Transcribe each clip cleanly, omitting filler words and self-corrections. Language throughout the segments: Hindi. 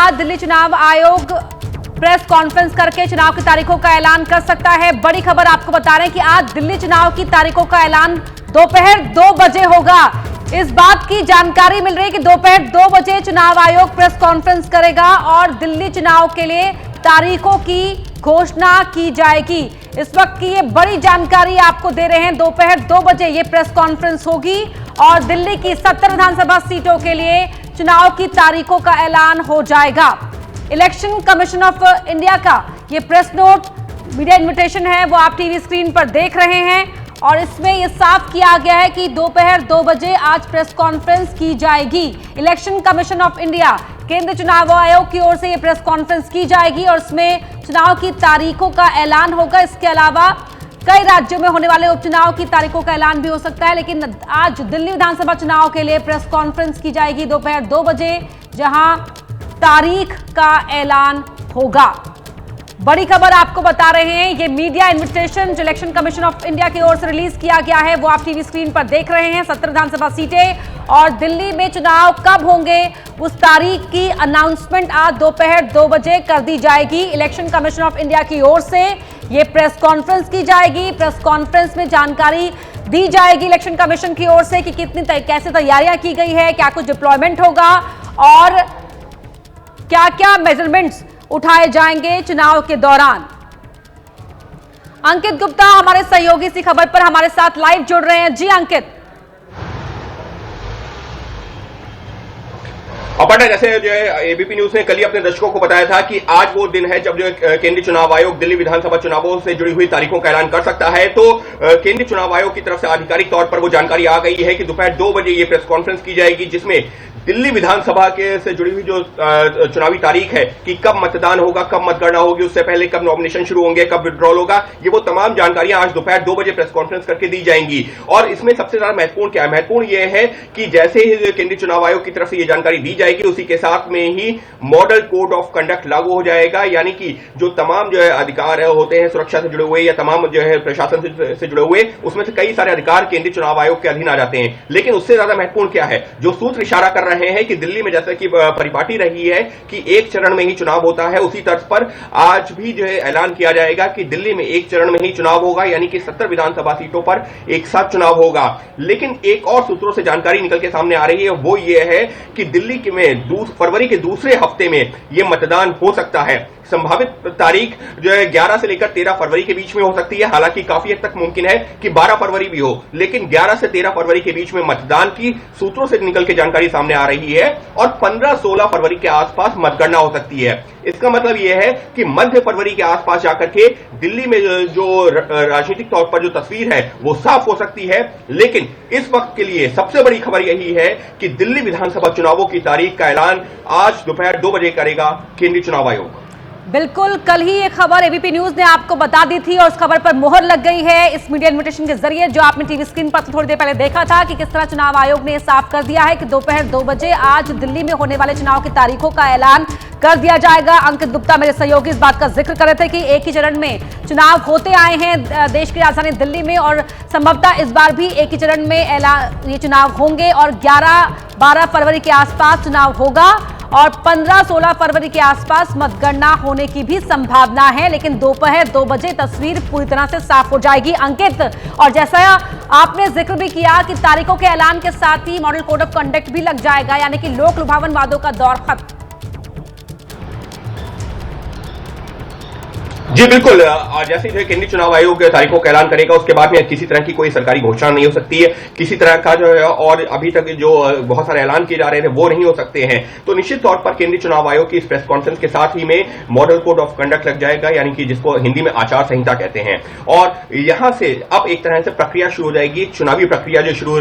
आज दिल्ली चुनाव आयोग प्रेस कॉन्फ्रेंस करके चुनाव की तारीखों का ऐलान कर सकता है। बड़ी खबर आपको बता रहे हैं कि आज दिल्ली चुनाव की तारीखों का ऐलान दोपहर 2 बजे होगा। इस बात की जानकारी मिल रही है कि दोपहर 2 बजे चुनाव आयोग प्रेस कॉन्फ्रेंस करेगा और दिल्ली चुनाव के लिए तारीखों की घोषणा की जाएगी। इस वक्त की ये बड़ी जानकारी आपको दे रहे हैं। दोपहर 2 बजे ये प्रेस कॉन्फ्रेंस होगी और दिल्ली की 70 विधानसभा सीटों के लिए चुनाव की तारीखों का ऐलान हो जाएगा। इलेक्शन कमीशन ऑफ इंडिया का ये प्रेस नोट मीडिया इन्विटेशन है, वो आप टीवी स्क्रीन पर देख रहे हैं और इसमें यह साफ किया गया है कि दोपहर 2 बजे आज प्रेस कॉन्फ्रेंस की जाएगी। इलेक्शन कमीशन ऑफ इंडिया, केंद्रीय चुनाव आयोग की ओर से यह प्रेस कॉन्फ्रेंस की जाएगी और इसमें चुनाव की तारीखों का ऐलान होगा। इसके अलावा कई राज्यों में होने वाले उपचुनाव की तारीखों का ऐलान भी हो सकता है, लेकिन आज दिल्ली विधानसभा चुनाव के लिए प्रेस कॉन्फ्रेंस की जाएगी दोपहर 2 बजे, जहां तारीख का ऐलान होगा। बड़ी खबर आपको बता रहे हैं, ये मीडिया इन्विटेशन जो इलेक्शन कमीशन ऑफ इंडिया की ओर से रिलीज किया गया है वो आप टीवी स्क्रीन पर देख रहे हैं। 70 विधानसभा सीटें और दिल्ली में चुनाव कब होंगे उस तारीख की अनाउंसमेंट आज दोपहर 2 बजे कर दी जाएगी। इलेक्शन कमीशन ऑफ इंडिया की ओर से ये प्रेस कॉन्फ्रेंस की जाएगी। प्रेस कॉन्फ्रेंस में जानकारी दी जाएगी इलेक्शन कमीशन की ओर से कि कैसे तैयारियां की गई है, क्या कुछ डिप्लॉयमेंट होगा और क्या क्या मेजरमेंट्स उठाए जाएंगे चुनाव के दौरान। अंकित गुप्ता हमारे सहयोगी इसी खबर पर हमारे साथ लाइव जुड़ रहे हैं। जी अंकित। अपर्णा, जैसे जो है एबीपी न्यूज ने कल ही अपने दर्शकों को बताया था कि आज वो दिन है जब जो केंद्रीय चुनाव आयोग दिल्ली विधानसभा चुनावों से जुड़ी हुई तारीखों का ऐलान कर सकता है। तो केंद्रीय चुनाव आयोग की तरफ से आधिकारिक तौर पर वो जानकारी आ गई है कि दोपहर 2 बजे ये प्रेस कॉन्फ्रेंस की जाएगी, जिसमें दिल्ली विधानसभा के से जुड़ी हुई जो चुनावी तारीख है कि कब मतदान होगा, कब मतगणना होगी, उससे पहले कब नॉमिनेशन शुरू होंगे, कब विड्रॉल होगा, ये वो तमाम जानकारियां आज दोपहर 2 बजे प्रेस कॉन्फ्रेंस करके दी जाएंगी। और इसमें सबसे ज्यादा महत्वपूर्ण क्या है? महत्वपूर्ण ये है कि जैसे ही केंद्रीय चुनाव आयोग की तरफ से ये जानकारी दी जाएगी, उसी के साथ में ही मॉडल कोड ऑफ कंडक्ट लागू हो जाएगा। यानी कि जो तमाम जो है अधिकार होते हैं सुरक्षा से जुड़े हुए या तमाम जो है प्रशासन से जुड़े हुए, उसमें से कई सारे अधिकार केंद्रीय चुनाव आयोग के अधीन आ जाते हैं। लेकिन उससे ज्यादा महत्वपूर्ण क्या है? जो सूत्र इशारा कर रहे हैं कि दिल्ली में जैसे कि परिपाटी रही है कि एक चरण में ही चुनाव होता है, उसी तर्ज पर आज भी जो है ऐलान किया जाएगा कि दिल्ली में एक चरण में ही चुनाव होगा, यानी कि 70 विधानसभा सीटों पर एक साथ चुनाव होगा। लेकिन एक और सूत्रों से जानकारी निकल के सामने आ रही है, वो ये है कि दिल्ली में फरवरी के दूसरे हफ्ते में यह मतदान हो सकता है। संभावित तारीख जो है 11 से लेकर 13 फरवरी के बीच में हो सकती है। हालांकि काफी हद तक मुमकिन है कि 12 फरवरी भी हो, लेकिन 11 से 13 फरवरी के बीच में मतदान की सूत्रों से निकल के जानकारी सामने आ रही है और 15-16 फरवरी के आसपास मतगणना हो सकती है। इसका मतलब यह है कि मध्य फरवरी के आसपास जाकर के दिल्ली में जो राजनीतिक तौर पर जो तस्वीर है वो साफ हो सकती है। लेकिन इस वक्त के लिए सबसे बड़ी खबर यही है कि दिल्ली विधानसभा चुनावों की तारीख का ऐलान आज दोपहर 2 बजे करेगा केंद्रीय चुनाव आयोग। बिल्कुल, कल ही ये खबर एबीपी न्यूज ने आपको बता दी थी और उस खबर पर मुहर लग गई है इस मीडिया इन्विटेशन के जरिए, जो आपने टीवी स्क्रीन पर थोड़ी देर पहले देखा था कि किस तरह चुनाव आयोग ने यह साफ कर दिया है कि दोपहर 2 बजे आज दिल्ली में होने वाले चुनाव की तारीखों का ऐलान कर दिया जाएगा। अंकित गुप्ता मेरे सहयोगी इस बात का जिक्र कर रहे थे कि एक ही चरण में चुनाव होते आए हैं देश की राजधानी दिल्ली में और संभवतः इस बार भी एक ही चरण में ये चुनाव होंगे और 11-12 फरवरी के आसपास चुनाव होगा और 15-16 फरवरी के आसपास मतगणना होने की भी संभावना है। लेकिन दोपहर 2 बजे तस्वीर पूरी तरह से साफ हो जाएगी अंकित। और जैसा आपने जिक्र भी किया कि तारीखों के ऐलान के साथ ही मॉडल कोड ऑफ कंडक्ट भी लग जाएगा, यानी कि लोक लुभावन वादों का दौर खत्म। जी बिल्कुल, जैसे जो केंद्रीय चुनाव आयोग तारीखों का ऐलान करेगा उसके बाद में किसी तरह की कोई सरकारी घोषणा नहीं हो सकती है, किसी तरह का जो है और अभी तक जो बहुत सारे ऐलान किए जा रहे थे वो नहीं हो सकते हैं। तो निश्चित तौर पर केंद्रीय चुनाव आयोग की इस प्रेस कॉन्फ्रेंस के साथ ही में मॉडल कोड ऑफ कंडक्ट लग जाएगा, यानी कि जिसको हिंदी में आचार संहिता कहते हैं। और यहां से अब एक तरह से प्रक्रिया शुरू हो जाएगी, चुनावी प्रक्रिया जो शुरू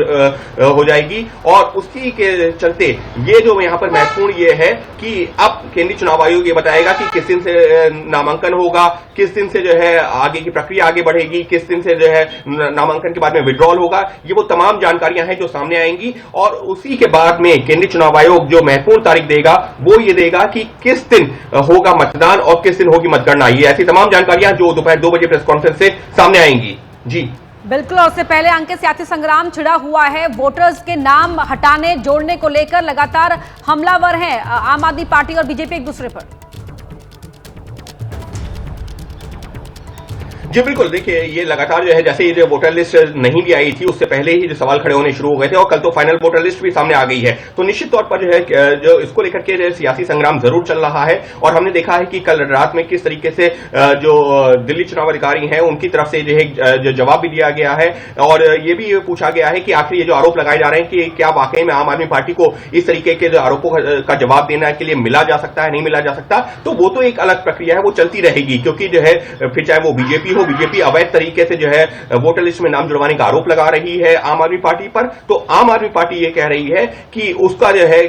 हो जाएगी और उसी के चलते ये जो यहां पर महत्वपूर्ण ये है कि अब केंद्रीय चुनाव आयोग ये बताएगा कि किस दिन से नामांकन होगा, किस दिन से जो है आगे की प्रक्रिया आगे बढ़ेगी, किस दिन से जो है नामांकन के बाद में विड्रॉल होगा। ये वो तमाम जानकारियां हैं जो सामने आएंगी और उसी के बाद में केंद्रीय चुनाव आयोग जो महत्वपूर्ण तारीख देगा वो ये देगा कि किस दिन होगा मतदान और किस दिन होगी मतगणना। ये ऐसी तमाम जानकारियां जो दोपहर 2 बजे प्रेस कॉन्फ्रेंस से सामने आएंगी। जी बिल्कुल, और उससे पहले अंकित सियासी संग्राम छिड़ा हुआ है। वोटर्स के नाम हटाने जोड़ने को लेकर लगातार हमलावर हैं आम आदमी पार्टी और बीजेपी एक दूसरे पर। जी बिल्कुल, देखिए ये लगातार जो है, जैसे ये जो वोटर लिस्ट नहीं भी आई थी उससे पहले ही जो सवाल खड़े होने शुरू हो गए थे और कल तो फाइनल वोटर लिस्ट भी सामने आ गई है। तो निश्चित तौर पर जो है जो इसको लेकर के जो सियासी संग्राम जरूर चल रहा है और हमने देखा है कि कल रात में किस तरीके से जो दिल्ली चुनाव अधिकारी हैं उनकी तरफ से जो है जो जवाब भी दिया गया है और ये भी पूछा गया है कि आखिर ये जो आरोप लगाए जा रहे हैं कि क्या वाकई में आम आदमी पार्टी को इस तरीके के जो आरोपों का जवाब देने के लिए मिला जा सकता है, नहीं मिला जा सकता। तो वो तो एक अलग प्रक्रिया है, वो चलती रहेगी, क्योंकि जो है फिर चाहे वो बीजेपी हो, बीजेपी अवैध तरीके से जो है वोटर लिस्ट में नाम जुड़वाने का आरोप लगा रही है आम आदमी पार्टी पर। तो आम आदमी पार्टी ये कह रही है कि उसका जो है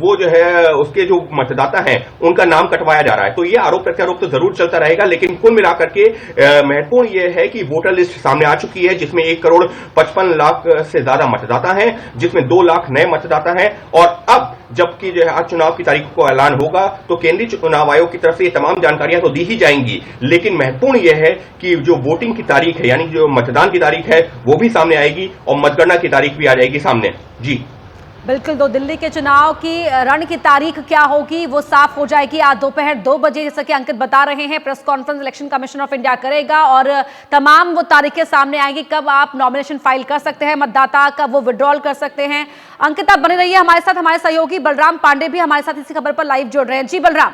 वो जो है उसके जो मतदाता हैं उनका नाम कटवाया जा रहा है। तो ये आरोप प्रत्यारोप तो जरूर चलता रहेगा, लेकिन कुल मिलाकर के महत्वपूर्ण ये है कि वोटर लिस्ट सामने आ चुकी है जिसमें 1,55,00,000 से ज्यादा मतदाता हैं, जिसमें 2 लाख नए मतदाता हैं। और अब जबकि जो है आज चुनाव की तारीख को ऐलान होगा तो केंद्रीय चुनाव आयोग की तरफ से ये तमाम जानकारियां तो दी ही जाएंगी, लेकिन महत्वपूर्ण यह है कि जो वोटिंग की तारीख है यानी जो मतदान की तारीख है वो भी सामने आएगी और मतगणना की तारीख भी आ जाएगी सामने। जी बिल्कुल, तो दिल्ली के चुनाव की रण की तारीख क्या होगी वो साफ हो जाएगी आज दोपहर 2 बजे, जैसा कि अंकित बता रहे हैं। Press conference election commission of India करेगा और तमाम वो तारीखें सामने आएंगी, कब आप नॉमिनेशन फाइल कर सकते हैं मतदाता, कब वो विड्रॉल कर सकते हैं। अंकित आप बने रहिए हमारे साथ, हमारे सहयोगी बलराम पांडे भी हमारे साथ इसी खबर पर लाइव जुड़ रहे हैं। जी बलराम।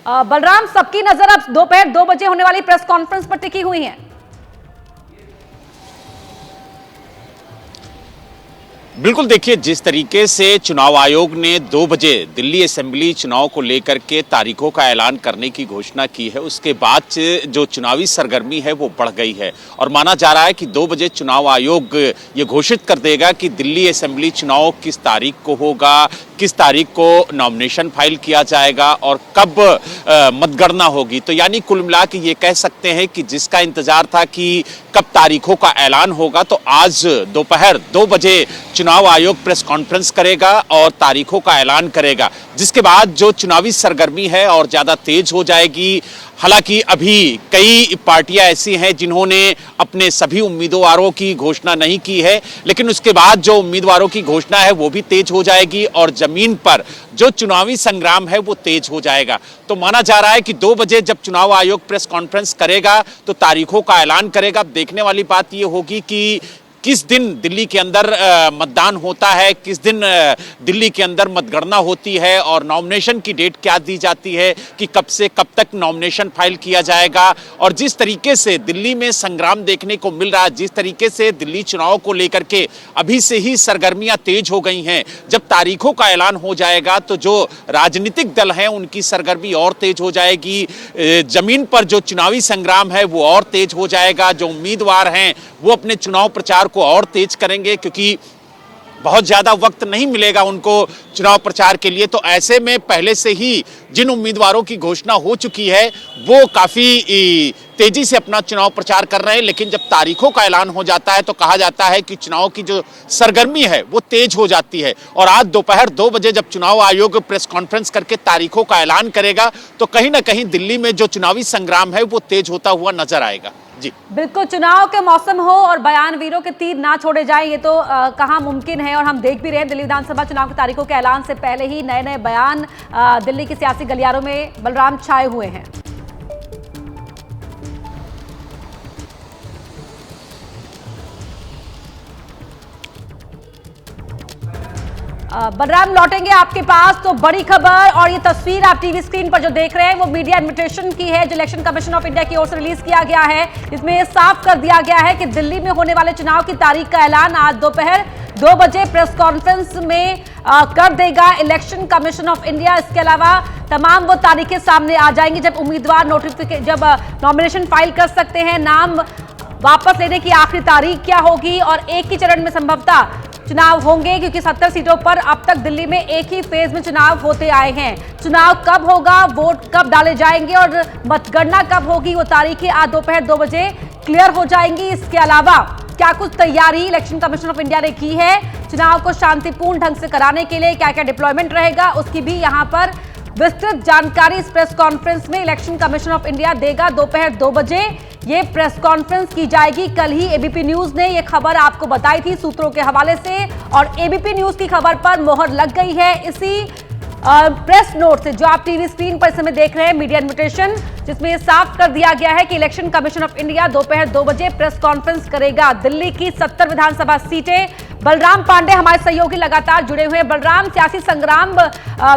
बलराम, सबकी नजर अब दोपहर 2 बजे होने वाली प्रेस कॉन्फ्रेंस पर टिकी हुई है। बिल्कुल, देखिए जिस तरीके से चुनाव आयोग ने 2 बजे दिल्ली असेंबली चुनाव को लेकर के तारीखों का ऐलान करने की घोषणा की है, उसके बाद जो चुनावी सरगर्मी है वो बढ़ गई है और माना जा रहा है कि 2 बजे चुनाव आयोग ये घोषित कर देगा कि दिल्ली असेंबली चुनाव किस तारीख को होगा, किस तारीख को नॉमिनेशन फाइल किया जाएगा और कब मतगणना होगी। तो यानी कुल मिला के ये कह सकते हैं कि जिसका इंतजार था कि कब तारीखों का ऐलान होगा, तो आज दोपहर 2 बजे चुनाव आयोग प्रेस कॉन्फ्रेंस करेगा और तारीखों का ऐलान करेगा, जिसके बाद जो चुनावी सरगर्मी है और ज्यादा तेज हो जाएगी। हालांकि अभी कई पार्टियां ऐसी हैं जिन्होंने अपने सभी उम्मीदवारों की घोषणा नहीं की है, लेकिन उसके बाद जो उम्मीदवारों की घोषणा है वो भी तेज हो जाएगी और जमीन पर जो चुनावी संग्राम है वो तेज हो जाएगा। तो माना जा रहा है कि 2 बजे जब चुनाव आयोग प्रेस कॉन्फ्रेंस करेगा तो तारीखों का ऐलान करेगा। अब देखने वाली बात ये होगी कि किस दिन दिल्ली के अंदर मतदान होता है, किस दिन दिल्ली के अंदर मतगणना होती है और नॉमिनेशन की डेट क्या दी जाती है कि कब से कब तक नॉमिनेशन फाइल किया जाएगा। और जिस तरीके से दिल्ली में संग्राम देखने को मिल रहा है, जिस तरीके से दिल्ली चुनाव को लेकर के अभी से ही सरगर्मियां तेज हो गई हैं, जब तारीखों का ऐलान हो जाएगा तो जो राजनीतिक दल हैं उनकी सरगर्मी और तेज हो जाएगी, जमीन पर जो चुनावी संग्राम है वो और तेज हो जाएगा, जो उम्मीदवार हैं वो अपने चुनाव प्रचार को और तेज करेंगे क्योंकि बहुत ज्यादा वक्त नहीं मिलेगा उनको चुनाव प्रचार के लिए। तो ऐसे में पहले से ही जिन उम्मीदवारों की घोषणा हो चुकी है वो काफी तेजी से अपना चुनाव प्रचार कर रहे हैं, लेकिन जब तारीखों का ऐलान हो जाता है तो कहा जाता है कि चुनाव की जो सरगर्मी है वो तेज हो जाती है। और आज दोपहर 2 बजे जब चुनाव आयोग प्रेस कॉन्फ्रेंस करके तारीखों का ऐलान करेगा तो कहीं ना कहीं दिल्ली में जो चुनावी संग्राम है वो तेज होता हुआ नजर आएगा। जी बिल्कुल, चुनाव के मौसम हो और बयानवीरों के तीर ना छोड़े जाएं ये तो कहाँ मुमकिन है। और हम देख भी रहे हैं दिल्ली विधानसभा चुनाव की तारीखों के ऐलान से पहले ही नए नए बयान दिल्ली की सियासी गलियारों में बलराम छाए हुए हैं। बलराम, लौटेंगे आपके पास। तो बड़ी खबर और ये तस्वीर आप टीवी स्क्रीन पर जो देख रहे हैं वो मीडिया इन्विटेशन की है जो इलेक्शन कमीशन ऑफ इंडिया की ओर से रिलीज किया गया है। इसमें ये साफ कर दिया गया है कि दिल्ली में होने वाले चुनाव की तारीख का ऐलान आज दोपहर 2 बजे प्रेस कॉन्फ्रेंस में कर देगा इलेक्शन कमीशन ऑफ इंडिया। इसके अलावा तमाम वो तारीखें सामने आ जाएंगी जब उम्मीदवार जब नॉमिनेशन फाइल कर सकते हैं, नाम वापस लेने की आखिरी तारीख क्या होगी और एक ही चरण में संभवतः चुनाव होंगे, क्योंकि 70 सीटों पर अब तक दिल्ली में एक ही फेज में चुनाव होते आए हैं। चुनाव कब होगा, वोट कब डाले जाएंगे और मतगणना कब होगी, वो तारीखें आज दोपहर 2 बजे क्लियर हो जाएंगी। इसके अलावा क्या कुछ तैयारी इलेक्शन कमीशन ऑफ इंडिया ने की है चुनाव को शांतिपूर्ण ढंग से कराने के लिए क्या क्या डिप्लॉयमेंट रहेगा, उसकी भी यहां पर विस्तृत जानकारी इस प्रेस कॉन्फ्रेंस में इलेक्शन कमीशन ऑफ इंडिया देगा। दोपहर 2 बजे ये प्रेस कॉन्फ्रेंस की जाएगी। कल ही एबीपी न्यूज ने ये खबर आपको बताई थी सूत्रों के हवाले से, और एबीपी न्यूज की खबर पर मोहर लग गई है इसी प्रेस नोट से जो आप टीवी स्क्रीन पर इस समय देख रहे हैं, मीडिया इन्विटेशन, जिसमें यह साफ कर दिया गया है कि इलेक्शन कमीशन ऑफ इंडिया दोपहर 2 बजे प्रेस कॉन्फ्रेंस करेगा। दिल्ली की 70 विधानसभा सीटें, बलराम पांडे हमारे सहयोगी लगातार जुड़े हुए हैं। बलराम, सियासी संग्राम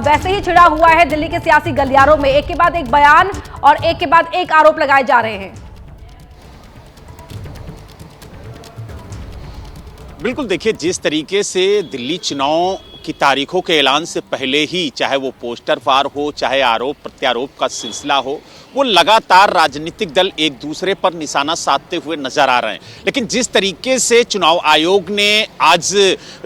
वैसे ही छिड़ा हुआ है दिल्ली के सियासी गलियारों में, एक के बाद एक बयान और एक के बाद एक आरोप लगाए जा रहे हैं। बिल्कुल, देखिए जिस तरीके से दिल्ली चुनाव की तारीखों के ऐलान से पहले ही चाहे वो पोस्टर फार हो, चाहे आरोप प्रत्यारोप का सिलसिला हो, वो लगातार राजनीतिक दल एक दूसरे पर निशाना साधते हुए नजर आ रहे हैं। लेकिन जिस तरीके से चुनाव आयोग ने आज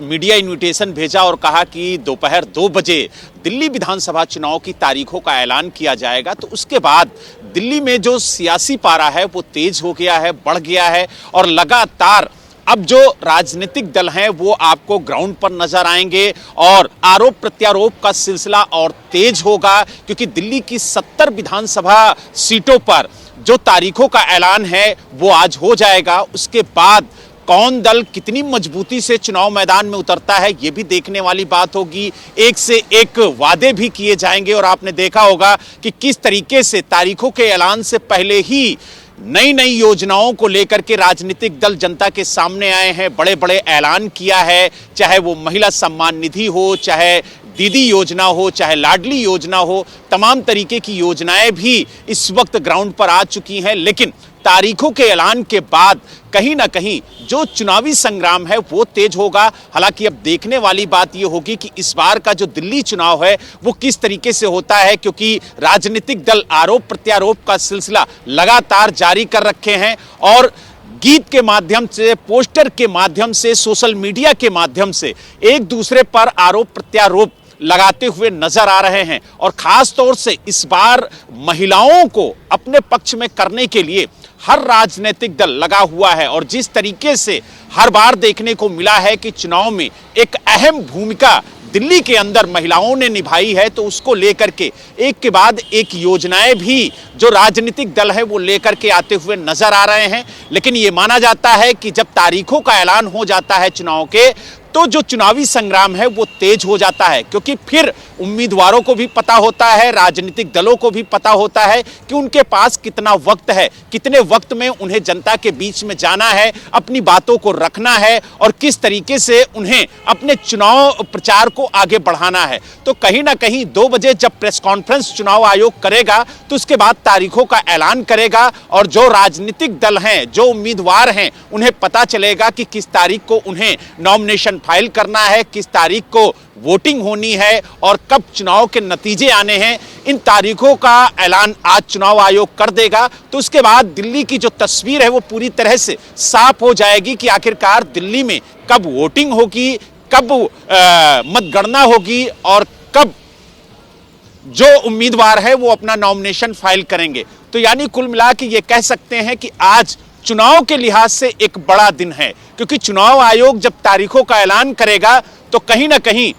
मीडिया इन्विटेशन भेजा और कहा कि दोपहर 2 बजे दिल्ली विधानसभा चुनाव की तारीखों का ऐलान किया जाएगा, तो उसके बाद दिल्ली में जो सियासी पारा है वो तेज हो गया है, बढ़ गया है, और लगातार अब जो राजनीतिक दल हैं वो आपको ग्राउंड पर नजर आएंगे और आरोप प्रत्यारोप का सिलसिला और तेज होगा, क्योंकि दिल्ली की 70 विधानसभा सीटों पर जो तारीखों का ऐलान है वो आज हो जाएगा। उसके बाद कौन दल कितनी मजबूती से चुनाव मैदान में उतरता है ये भी देखने वाली बात होगी। एक से एक वादे भी किए जाएंगे, और आपने देखा होगा कि किस तरीके से तारीखों के ऐलान से पहले ही नई नई योजनाओं को लेकर के राजनीतिक दल जनता के सामने आए हैं, बड़े बड़े ऐलान किया है, चाहे वो महिला सम्मान निधि हो, चाहे दीदी योजना हो, चाहे लाडली योजना हो, तमाम तरीके की योजनाएं भी इस वक्त ग्राउंड पर आ चुकी हैं। लेकिन तारीखों के ऐलान के बाद कहीं ना कहीं जो चुनावी संग्राम है वो तेज होगा। हालांकि अब देखने वाली बात ये होगी कि इस बार का जो दिल्ली चुनाव है वो किस तरीके से होता है, क्योंकि राजनीतिक दल आरोप प्रत्यारोप का सिलसिला लगातार जारी कर रखे हैं और गीत के माध्यम से, पोस्टर के माध्यम से, सोशल मीडिया के माध्यम से एक दूसरे पर आरोप प्रत्यारोप लगाते हुए नजर आ रहे हैं। और खास तौर से इस बार महिलाओं को अपने पक्ष में करने के लिए हर राजनीतिक दल लगा हुआ है, और जिस तरीके से हर बार देखने को मिला है कि चुनाव में एक अहम भूमिका दिल्ली के अंदर महिलाओं ने निभाई है, तो उसको लेकर के एक के बाद एक योजनाएं भी जो राजनीतिक दल है वो लेकर के आते हुए नजर आ रहे हैं। लेकिन ये माना जाता है कि जब तारीखों का ऐलान हो जाता है चुनाव के, तो जो चुनावी संग्राम है वो तेज हो जाता है, क्योंकि फिर उम्मीदवारों को भी पता होता है, राजनीतिक दलों को भी पता होता है कि उनके पास कितना वक्त है, कितने वक्त में उन्हें जनता के बीच में जाना है, अपनी बातों को रखना है और किस तरीके से उन्हें अपने चुनाव प्रचार को आगे बढ़ाना है। तो कहीं ना कहीं 2 बजे जब प्रेस कॉन्फ्रेंस चुनाव आयोग करेगा तो उसके बाद तारीखों का ऐलान करेगा, और जो राजनीतिक दल हैं, जो उम्मीदवार हैं, उन्हें पता चलेगा कि किस तारीख को उन्हें नॉमिनेशन फाइल करना है, किस तारीख को वोटिंग होनी है और कब चुनाव के नतीजे आने हैं। इन तारीखों का ऐलान आज चुनाव आयोग कर देगा, तो उसके बाद दिल्ली की जो तस्वीर है वो पूरी तरह से साफ हो जाएगी कि आखिरकार दिल्ली में कब वोटिंग होगी, कब मतगणना होगी और कब जो उम्मीदवार है वो अपना नॉमिनेशन फाइल करेंगे। तो यानी कुल मिला के ये कह सकते हैं कि आज चुनाव के लिहाज से एक बड़ा दिन है, क्योंकि चुनाव आयोग जब तारीखों का ऐलान करेगा तो कहीं ना कहीं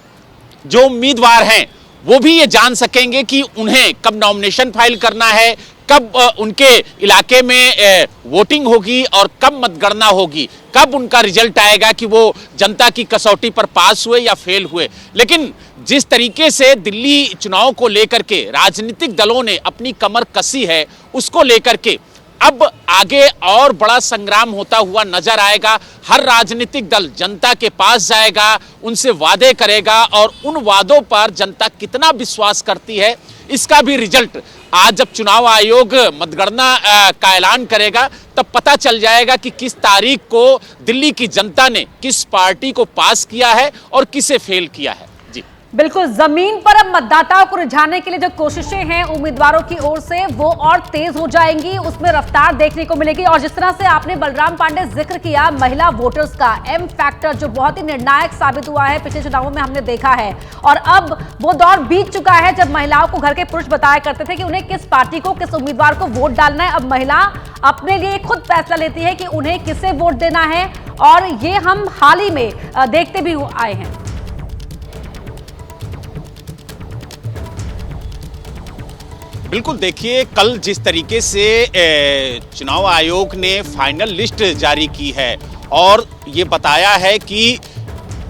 जो उम्मीदवार हैं वो भी ये जान सकेंगे कि उन्हें कब नॉमिनेशन फाइल करना है, कब उनके इलाके में वोटिंग होगी और कब मतगणना होगी, कब उनका रिजल्ट आएगा कि वो जनता की कसौटी पर पास हुए या फेल हुए। लेकिन जिस तरीके से दिल्ली चुनाव को लेकर के राजनीतिक दलों ने अपनी कमर कसी है, उसको लेकर के अब आगे और बड़ा संग्राम होता हुआ नजर आएगा। हर राजनीतिक दल जनता के पास जाएगा, उनसे वादे करेगा, और उन वादों पर जनता कितना विश्वास करती है इसका भी रिजल्ट आज जब चुनाव आयोग मतगणना का ऐलान करेगा तब पता चल जाएगा कि किस तारीख को दिल्ली की जनता ने किस पार्टी को पास किया है और किसे फेल किया है। जी बिल्कुल, जमीन पर अब मतदाताओं को रिझाने के लिए जो कोशिशें हैं उम्मीदवारों की ओर से वो और तेज हो जाएंगी, उसमें रफ्तार देखने को मिलेगी। और जिस तरह से आपने बलराम पांडे जिक्र किया महिला वोटर्स का, एम फैक्टर जो बहुत ही निर्णायक साबित हुआ है पिछले चुनावों में हमने देखा है, और अब वो दौर बीत चुका है जब महिलाओं को घर के पुरुष बताया करते थे कि उन्हें किस पार्टी को, किस उम्मीदवार को वोट डालना है। अब महिला अपने लिए खुद फैसला लेती है कि उन्हें किसे वोट देना है, और ये हम हाल ही में देखते भी आए हैं। बिल्कुल, देखिए कल जिस तरीके से चुनाव आयोग ने फाइनल लिस्ट जारी की है और ये बताया है कि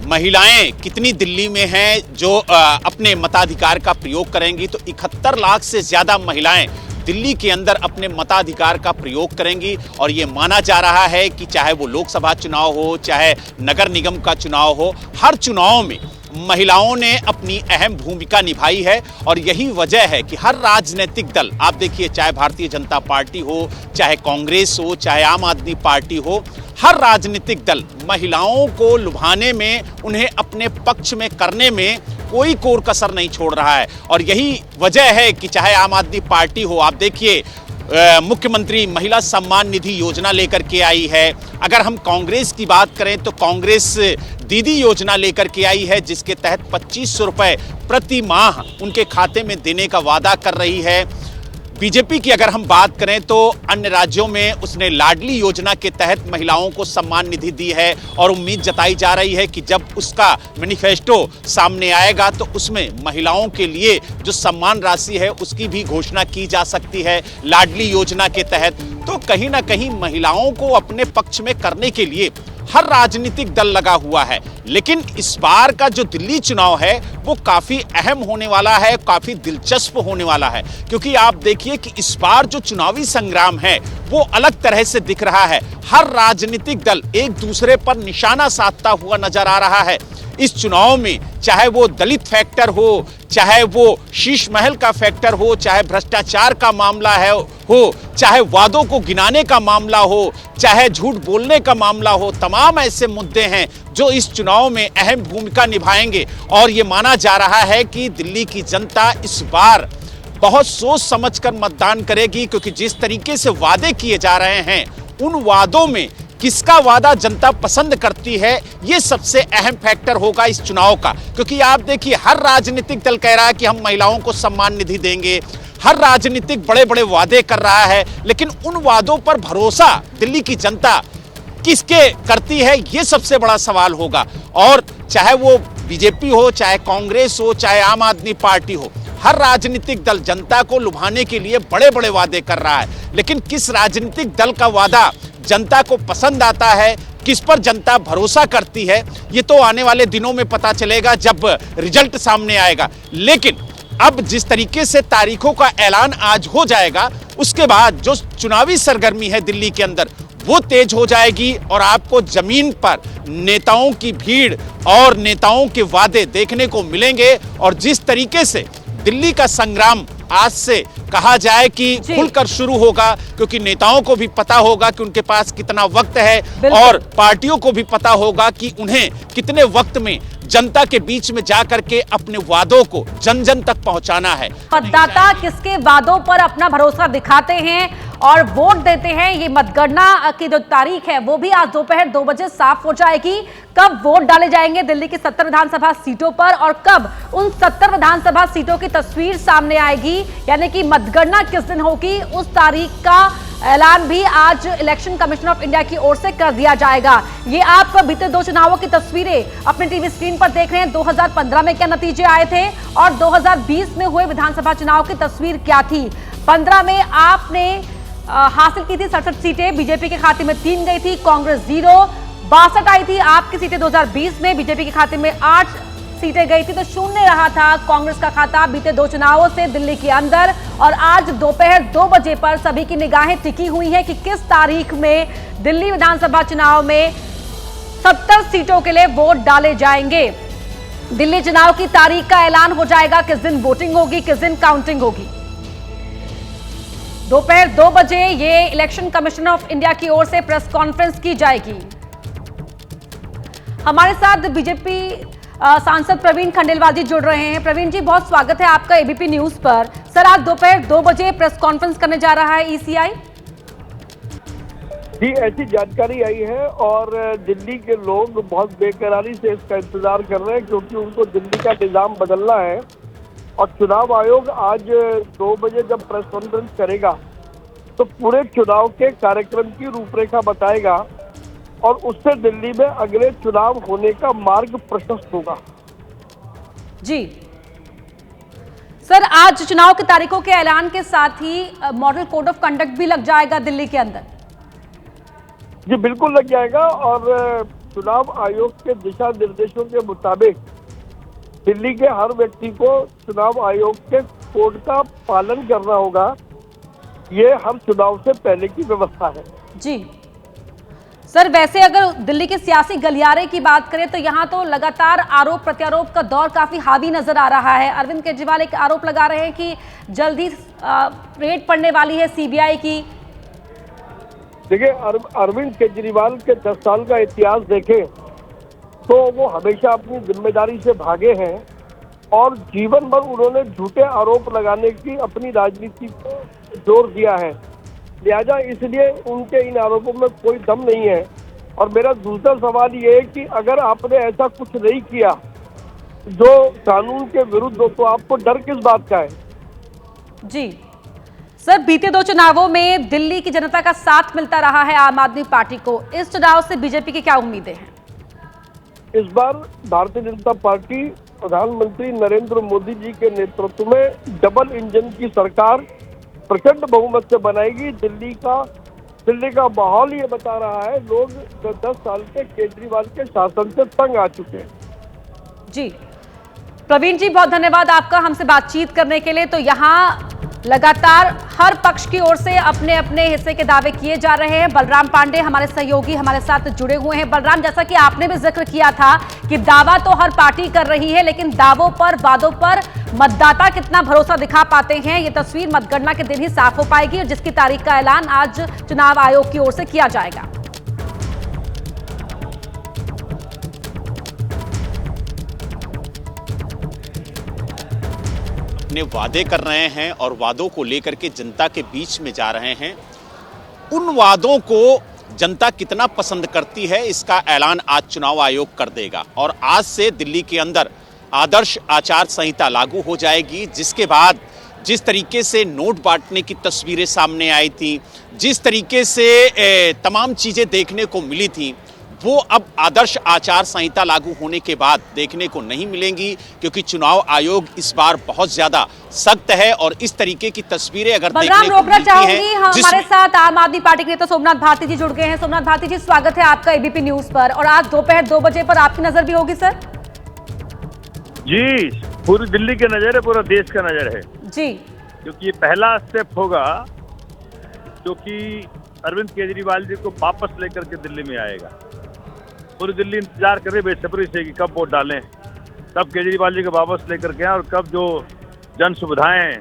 महिलाएं कितनी दिल्ली में हैं जो अपने मताधिकार का प्रयोग करेंगी, तो 71 लाख से ज्यादा महिलाएं दिल्ली के अंदर अपने मताधिकार का प्रयोग करेंगी। और ये माना जा रहा है कि चाहे वो लोकसभा चुनाव हो, चाहे नगर निगम का चुनाव हो, हर चुनाव में महिलाओं ने अपनी अहम भूमिका निभाई है। और यही वजह है कि हर राजनीतिक दल, आप देखिए चाहे भारतीय जनता पार्टी हो, चाहे कांग्रेस हो, चाहे आम आदमी पार्टी हो, हर राजनीतिक दल महिलाओं को लुभाने में, उन्हें अपने पक्ष में करने में कोई कोर कसर नहीं छोड़ रहा है। और यही वजह है कि चाहे आम आदमी पार्टी हो, आप देखिए मुख्यमंत्री महिला सम्मान निधि योजना लेकर के आई है। अगर हम कांग्रेस की बात करें तो कांग्रेस दीदी योजना लेकर के आई है, जिसके तहत 2500 रुपए प्रति माह उनके खाते में देने का वादा कर रही है। बीजेपी की अगर हम बात करें तो अन्य राज्यों में उसने लाडली योजना के तहत महिलाओं को सम्मान निधि दी है और उम्मीद जताई जा रही है कि जब उसका मैनिफेस्टो सामने आएगा तो उसमें महिलाओं के लिए जो सम्मान राशि है उसकी भी घोषणा की जा सकती है लाडली योजना के तहत। तो कहीं ना कहीं महिलाओं को अपने पक्ष में करने के लिए हर राजनीतिक दल लगा हुआ है। लेकिन इस बार का जो दिल्ली चुनाव है वो काफी अहम होने वाला है, काफी दिलचस्प होने वाला है, क्योंकि आप देखिए कि इस बार जो चुनावी संग्राम है वो अलग तरह से दिख रहा है। हर राजनीतिक दल एक दूसरे पर निशाना साधता हुआ नजर आ रहा है इस चुनाव में, चाहे वो दलित फैक्टर हो, चाहे वो शीश महल का फैक्टर हो, चाहे भ्रष्टाचार का मामला हो, चाहे वादों को गिनाने का मामला हो, चाहे झूठ बोलने का मामला हो। तमाम ऐसे मुद्दे हैं जो इस चुनाव में अहम भूमिका निभाएंगे। और ये माना जा रहा है कि दिल्ली की जनता इस बार बहुत सोच समझकर मतदान करेगी, क्योंकि जिस तरीके से वादे किए जा रहे हैं उन वादों में किसका वादा जनता पसंद करती है, ये सबसे अहम फैक्टर होगा इस चुनाव का। क्योंकि आप देखिए हर राजनीतिक दल कह रहा है कि हम महिलाओं को सम्मान निधि देंगे, हर राजनीतिक बड़े बड़े वादे कर रहा है, लेकिन उन वादों पर भरोसा दिल्ली की जनता किसके करती है, ये सबसे बड़ा सवाल होगा। और चाहे वो बीजेपी हो, चाहे कांग्रेस हो, चाहे आम आदमी पार्टी हो, हर राजनीतिक दल जनता को लुभाने के लिए बड़े बड़े वादे कर रहा है, लेकिन किस राजनीतिक दल का वादा जनता को पसंद आता है, किस पर जनता भरोसा करती है, ये तो आने वाले दिनों में पता चलेगा जब रिजल्ट सामने आएगा। लेकिन अब जिस तरीके से तारीखों का ऐलान आज हो जाएगा, उसके बाद जो चुनावी सरगर्मी है दिल्ली के अंदर वो तेज हो जाएगी और आपको जमीन पर नेताओं की भीड़ और नेताओं के वादे देखने को मिलेंगे। और जिस तरीके से दिल्ली का संग्राम आज से कहा जाए कि खुलकर शुरू होगा, क्योंकि नेताओं को भी पता होगा कि उनके पास कितना वक्त है और पार्टियों को भी पता होगा कि उन्हें कितने वक्त में जनता के बीच में जाकर के अपने वादों को जन जन तक पहुंचाना है। मतदाता किसके वादों पर अपना भरोसा दिखाते हैं और वोट देते हैं, ये मतगणना की जो तारीख है वो भी आज दोपहर 2 बजे साफ हो जाएगी। कब वोट डाले जाएंगे दिल्ली की 70 विधानसभा सीटों पर और कब उन 70 विधानसभा सीटों की तस्वीर सामने आएगी, यानी कि मतगणना किस दिन होगी, उस तारीख का ऐलान भी आज इलेक्शन कमीशन ऑफ इंडिया की ओर से कर दिया जाएगा। ये आप बीते 2 चुनावों की तस्वीरें अपने टीवी स्क्रीन पर देख रहे हैं। 2015 में क्या नतीजे आए थे और 2020 में हुए विधानसभा चुनाव की तस्वीर क्या थी। 15 में आपने हासिल की थी 67 सीटें, बीजेपी के खाते में 3 गई थी, कांग्रेस 0, 62 आई थी आपकी सीटें। 2020 में बीजेपी के खाते में 8 सीटें गई थी, तो शून्य रहा था कांग्रेस का खाता बीते 2 चुनावों से दिल्ली के अंदर। और आज दोपहर 2 बजे पर सभी की निगाहें टिकी हुई हैं कि किस तारीख में दिल्ली विधानसभा चुनाव में 70 सीटों के लिए वोट डाले जाएंगे। दिल्ली चुनाव की तारीख का ऐलान हो जाएगा, किस दिन वोटिंग होगी, किस दिन काउंटिंग होगी। दोपहर 2 बजे ये इलेक्शन कमीशन ऑफ इंडिया की ओर से प्रेस कॉन्फ्रेंस की जाएगी। हमारे साथ बीजेपी सांसद प्रवीण खंडेलवाल जी जुड़ रहे हैं। प्रवीण जी, बहुत स्वागत है आपका एबीपी न्यूज पर। सर, आज दोपहर 2 बजे प्रेस कॉन्फ्रेंस करने जा रहा है ईसीआई। जी, ऐसी जानकारी आई है और दिल्ली के लोग बहुत बेकरारी से इसका इंतजार कर रहे हैं, क्योंकि उनको दिल्ली का निजाम बदलना है। और चुनाव आयोग आज 2 बजे जब प्रेस कॉन्फ्रेंस करेगा तो पूरे चुनाव के कार्यक्रम की रूपरेखा बताएगा और उससे दिल्ली में अगले चुनाव होने का मार्ग प्रशस्त होगा। जी सर, आज चुनाव की तारीखों के ऐलान के साथ ही मॉडल कोड ऑफ कंडक्ट भी लग जाएगा दिल्ली के अंदर। जी बिल्कुल लग जाएगा, और चुनाव आयोग के दिशा निर्देशों के मुताबिक दिल्ली के हर व्यक्ति को चुनाव आयोग के कोड का पालन करना होगा। ये हर चुनाव से पहले की व्यवस्था है। जी सर, वैसे अगर दिल्ली के सियासी गलियारे की बात करें तो यहाँ तो लगातार आरोप प्रत्यारोप का दौर काफी हावी नजर आ रहा है। अरविंद केजरीवाल एक आरोप लगा रहे हैं कि जल्द ही रेड पड़ने वाली है सीबीआई की। देखिए, अरविंद केजरीवाल के 10 साल का इतिहास देखें तो वो हमेशा अपनी जिम्मेदारी से भागे हैं और जीवन भर उन्होंने झूठे आरोप लगाने की अपनी राजनीति को जोर दिया है। लिहाजा इसलिए उनके इन आरोपों में कोई दम नहीं है। और मेरा दूसरा सवाल ये है कि अगर आपने ऐसा कुछ नहीं किया जो कानून के विरुद्ध हो तो आपको डर किस बात का है? जी सर, बीते 2 चुनावों में दिल्ली की जनता का साथ मिलता रहा है आम आदमी पार्टी को। इस चुनाव से बीजेपी की क्या उम्मीदें हैं? इस बार भारतीय जनता पार्टी प्रधानमंत्री नरेंद्र मोदी जी के नेतृत्व में डबल इंजन की सरकार प्रचंड बहुमत से बनाएगी। दिल्ली का माहौल ये बता रहा है, लोग 10 साल के केजरीवाल के शासन से तंग आ चुके हैं। जी प्रवीण जी, बहुत धन्यवाद आपका हमसे बातचीत करने के लिए। तो यहाँ लगातार हर पक्ष की ओर से अपने अपने हिस्से के दावे किए जा रहे हैं। बलराम पांडे हमारे सहयोगी हमारे साथ जुड़े हुए हैं। बलराम, जैसा कि आपने भी जिक्र किया था कि दावा तो हर पार्टी कर रही है, लेकिन दावों पर वादों पर मतदाता कितना भरोसा दिखा पाते हैं, ये तस्वीर मतगणना के दिन ही साफ हो पाएगी, और जिसकी तारीख का ऐलान आज चुनाव आयोग की ओर से किया जाएगा। अपने वादे कर रहे हैं और वादों को लेकर के जनता के बीच में जा रहे हैं। उन वादों को जनता कितना पसंद करती है, इसका ऐलान आज चुनाव आयोग कर देगा। और आज से दिल्ली के अंदर आदर्श आचार संहिता लागू हो जाएगी, जिसके बाद जिस तरीके से नोट बांटने की तस्वीरें सामने आई थी, जिस तरीके से तमाम चीजें देखने को मिली थी, वो अब आदर्श आचार संहिता लागू होने के बाद देखने को नहीं मिलेंगी, क्योंकि चुनाव आयोग इस बार बहुत ज्यादा सख्त है। और इस तरीके की तस्वीरें अगर देखने को मिलती हैं, हमारे साथ आम आदमी पार्टी के नेता सोमनाथ भारती जी जुड़ गए हैं। सोमनाथ भारती जी, स्वागत है आपका एबीपी न्यूज पर। और आज दोपहर 2 बजे पर आपकी नजर भी होगी सर? जी, पूरी दिल्ली की नजर है, पूरा देश का नजर है जी, क्योंकि ये पहला स्टेप होगा जो कि अरविंद केजरीवाल जी को वापस लेकर के दिल्ली में आएगा। पूरी दिल्ली इंतजार कर रही है बेसब्री से कि कब वोट डालें, कब केजरीवाल जी को वापस लेकर के आए और कब जो जन सुविधाएं हैं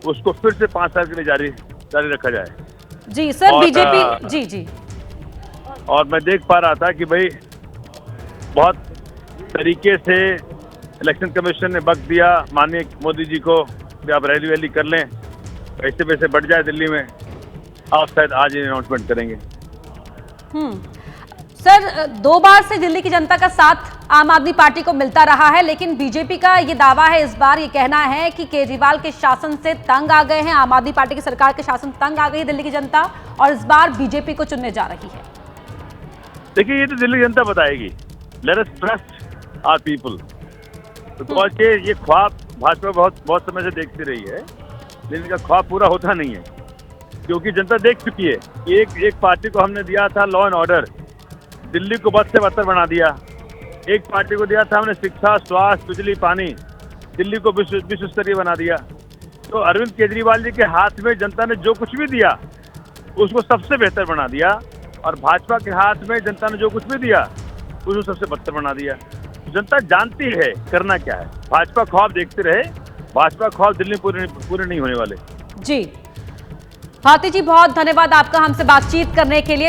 उसको फिर से 5 साल के लिए जारी रखा जाए। जी सर, बीजेपी जी। और मैं देख पा रहा था कि भाई बहुत तरीके से इलेक्शन कमीशन ने वक्त दिया माननीय मोदी जी को कि आप रैली वैली कर लें, पैसे पैसे बढ़ जाए दिल्ली में। आप शायद आज ही अनाउंसमेंट करेंगे। सर, 2 बार से दिल्ली की जनता का साथ आम आदमी पार्टी को मिलता रहा है, लेकिन बीजेपी का ये दावा है, इस बार ये कहना है कि केजरीवाल के शासन से तंग आ गए हैं, आम आदमी पार्टी की सरकार के शासन तंग आ गई है दिल्ली की जनता, और इस बार बीजेपी को चुनने जा रही है। देखिए, ये तो दिल्ली जनता बताएगी। Let us trust our people. तो ये ख्वाब भाजपा बहुत समय से देखती रही है, लेकिन इनका ख्वाब पूरा होता नहीं है, क्योंकि जनता देख चुकी है। एक पार्टी को हमने दिया था लॉ एंड ऑर्डर, दिल्ली को बद से बदतर बना दिया। एक पार्टी को दिया था हमने शिक्षा, स्वास्थ्य, बिजली, पानी, दिल्ली को विश्व स्तरीय बना दिया। तो अरविंद केजरीवाल जी के हाथ में जनता ने जो कुछ भी दिया उसको सबसे बेहतर बना दिया, और भाजपा के हाथ में जनता ने जो कुछ भी दिया उसको सबसे बदतर बना दिया। जनता जानती है करना क्या है। भाजपा ख्वाब देखते रहे, भाजपा ख्वाब दिल्ली पूरे नहीं होने वाले। जी भारती जी, बहुत धन्यवाद आपका हमसे बातचीत करने के लिए।